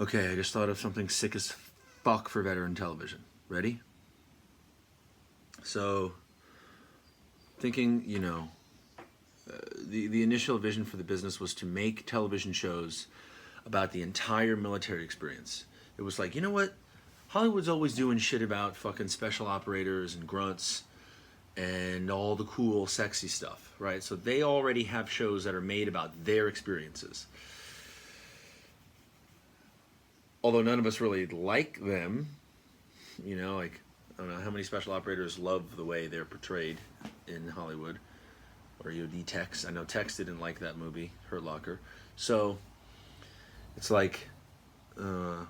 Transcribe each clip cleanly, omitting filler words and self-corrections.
Okay, I just thought of something sick as fuck for veteran television. Ready? So, thinking, the initial vision for the business was to make television shows about the entire military experience. It was like, you know what? Hollywood's always doing shit about fucking special operators and grunts and all the cool, sexy stuff, right? So they already have shows that are made about their experiences. Although none of us really like them, like, I don't know how many special operators love the way they're portrayed in Hollywood. Or Tex. I know Tex didn't like that movie, Hurt Locker. So, it's like, the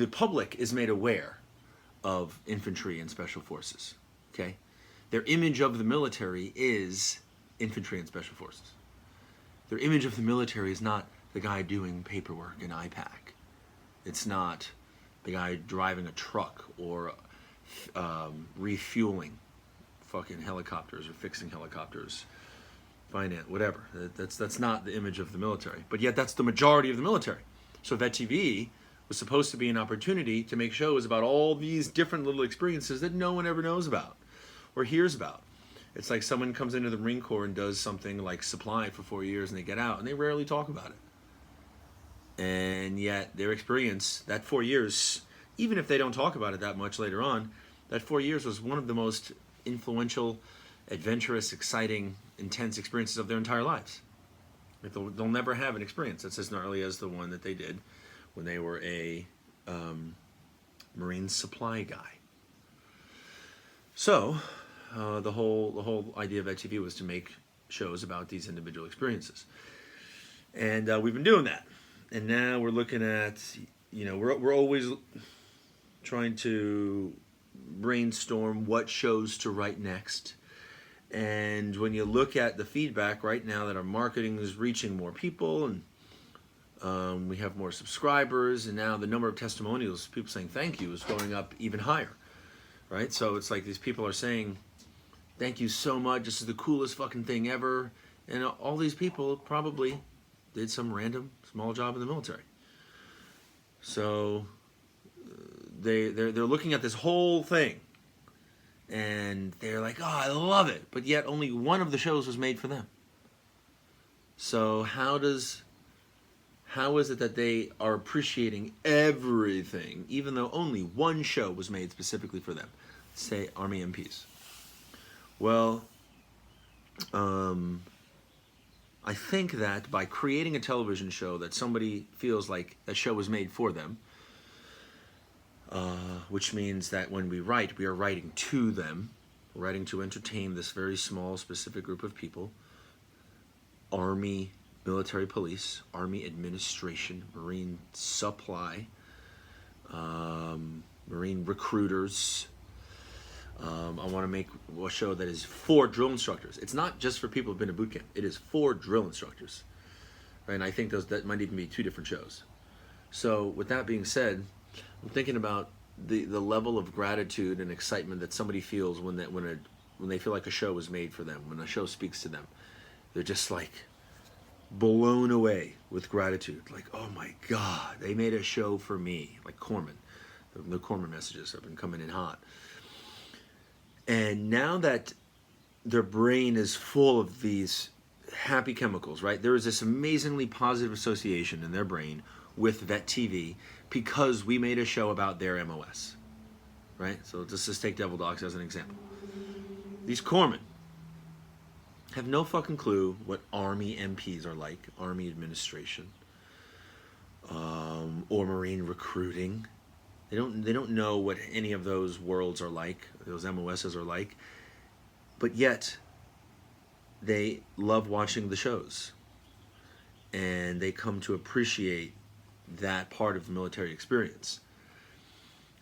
public is made aware of infantry and special forces, okay? Their image of the military is infantry and special forces. Their image of the military is not the guy doing paperwork in IPAC. It's not the guy driving a truck or refueling fucking helicopters or fixing helicopters, finance, whatever. That's not the image of the military. But yet that's the majority of the military. So Vet TV was supposed to be an opportunity to make shows about all these different little experiences that no one ever knows about or hears about. It's like someone comes into the Marine Corps and does something like supply for 4 years and they get out and they rarely talk about it. And yet their experience, that 4 years, even if they don't talk about it that much later on, that 4 years was one of the most influential, adventurous, exciting, intense experiences of their entire lives. They'll never have an experience that's as gnarly as the one that they did when they were a Marine supply guy. So, the whole idea of EdTV was to make shows about these individual experiences, and we've been doing that. And now we're looking at, we're always trying to brainstorm what shows to write next. And when you look at the feedback right now that our marketing is reaching more people and we have more subscribers, and now the number of testimonials, people saying thank you, is going up even higher, right? So it's like these people are saying, thank you so much, this is the coolest fucking thing ever. And all these people probably did some random small job in the military. So they're looking at this whole thing and they're like, oh, I love it, but yet only one of the shows was made for them. So how is it that they are appreciating everything even though only one show was made specifically for them? Say Army MPs. Well, I think that by creating a television show that somebody feels like that show was made for them, which means that when we write, we are writing to them. We're writing to entertain this very small, specific group of people. Army, military police, Army administration, Marine supply, Marine recruiters. I want to make a show that is for drill instructors. It's not just for people who've been to boot camp. It is for drill instructors. Right? And I think that might even be two different shows. So with that being said, I'm thinking about the level of gratitude and excitement that somebody feels when they feel like a show was made for them, when a show speaks to them. They're just like blown away with gratitude. Like, oh my God, they made a show for me. Like Corman. The Corman messages have been coming in hot. And now that their brain is full of these happy chemicals, right? There is this amazingly positive association in their brain with Vet TV because we made a show about their MOS, right? So let's just take Devil Dogs as an example. These corpsmen have no fucking clue what Army MPs are like, Army administration, or Marine recruiting. They don't know what any of those worlds are like, those MOSs are like, but yet they love watching the shows, and they come to appreciate that part of the military experience.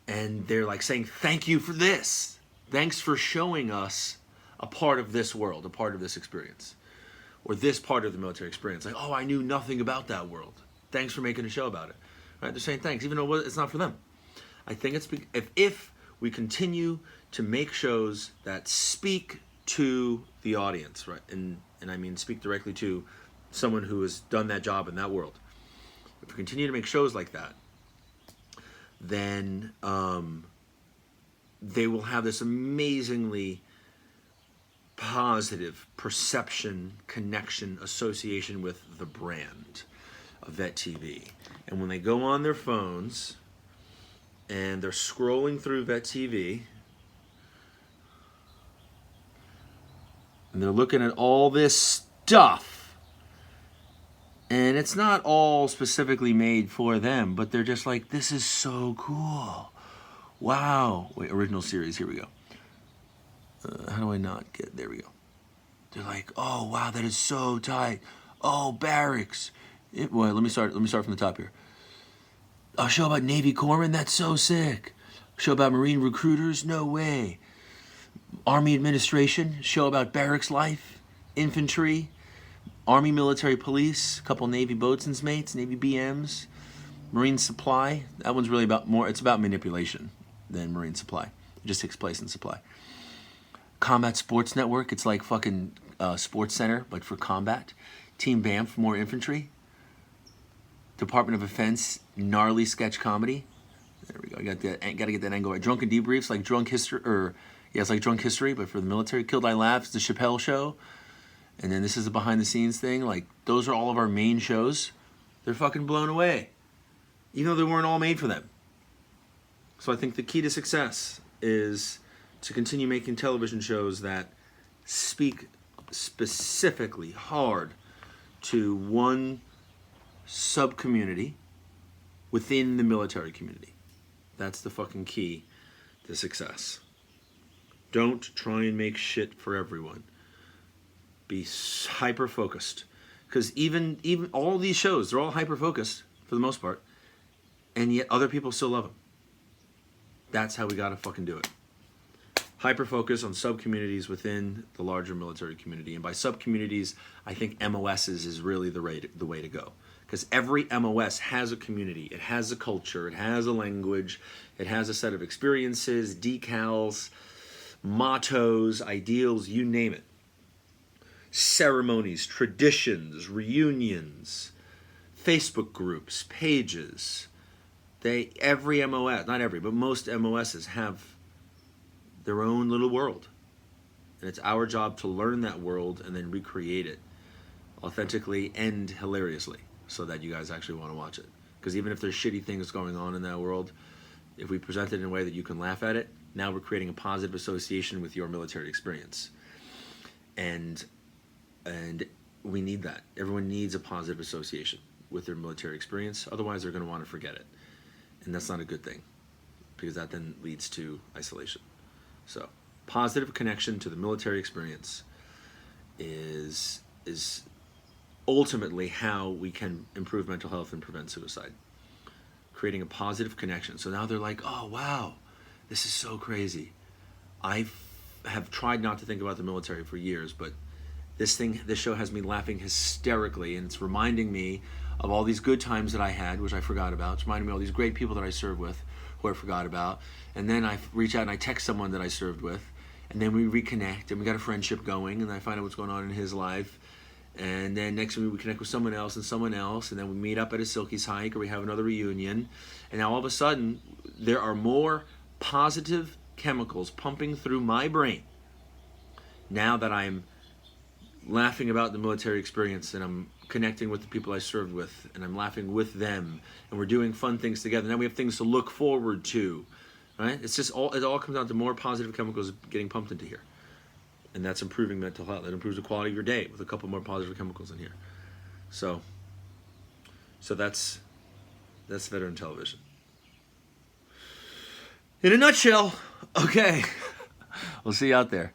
And they're like saying, thank you for this. Thanks for showing us a part of this world, a part of this experience, or this part of the military experience. Like, oh, I knew nothing about that world. Thanks for making a show about it. Right? They're saying thanks, even though it's not for them. I think it's if we continue to make shows that speak to the audience, right? And I mean speak directly to someone who has done that job in that world. if we continue to make shows like that, then they will have this amazingly positive perception, connection, association with the brand of Vet TV. And when they go on their phones and they're scrolling through Vet TV and they're looking at all this stuff, and it's not all specifically made for them, but they're just like, this is so cool. Wow. Wait, original series, here we go. How do I not get, there we go. They're like, oh wow, that is so tight. Oh, barracks. Well, let me start from the top here. A show about Navy corpsmen, that's so sick. A show about Marine recruiters, no way. Army administration, show about barracks life, infantry, Army military police, a couple Navy boatswain's mates, Navy BMs, Marine supply. That one's really about more, it's about manipulation than Marine supply. It just takes place in supply. Combat Sports Network, it's like fucking Sports Center, but for combat. Team Banff, more infantry. Department of Defense, gnarly sketch comedy. There we go. I got to get that angle right. Drunken debriefs, like drunk history, it's like drunk history, but for the military. Killed I Laugh, the Chappelle Show, and then this is a behind the scenes thing. Like those are all of our main shows. They're fucking blown away, even though they weren't all made for them. So I think the key to success is to continue making television shows that speak specifically hard to one sub-community within the military community. That's the fucking key to success. Don't try and make shit for everyone. Be hyper-focused. Because even all these shows, they're all hyper-focused for the most part, and yet other people still love them. That's how we gotta fucking do it. Hyper-focus on sub-communities within the larger military community. And by sub-communities, I think MOSs is really the way to go. Because every MOS has a community, it has a culture, it has a language, it has a set of experiences, decals, mottos, ideals, you name it. Ceremonies, traditions, reunions, Facebook groups, pages. Every MOS, not every, but most MOSs have their own little world. And it's our job to learn that world and then recreate it authentically and hilariously so that you guys actually want to watch it. Because even if there's shitty things going on in that world, if we present it in a way that you can laugh at it, now we're creating a positive association with your military experience. And we need that. Everyone needs a positive association with their military experience. Otherwise, they're going to want to forget it. And that's not a good thing, because that then leads to isolation. So, positive connection to the military experience is ultimately how we can improve mental health and prevent suicide. Creating a positive connection. So now they're like, oh, wow, this is so crazy. I have tried not to think about the military for years, but this show has me laughing hysterically, and it's reminding me of all these good times that I had, which I forgot about. It's reminding me of all these great people that I served with, who I forgot about. And then I reach out and I text someone that I served with, and then we reconnect, and we got a friendship going, and I find out what's going on in his life. And then next week we connect with someone else, and then we meet up at a Silky's hike, or we have another reunion. And now all of a sudden, there are more positive chemicals pumping through my brain now that I'm laughing about the military experience, and I'm connecting with the people I served with, and I'm laughing with them, and we're doing fun things together. Now we have things to look forward to, right? It all comes down to more positive chemicals getting pumped into here. And that's improving mental health. That improves the quality of your day with a couple more positive chemicals in here. So that's veteran television. In a nutshell, okay. We'll see you out there.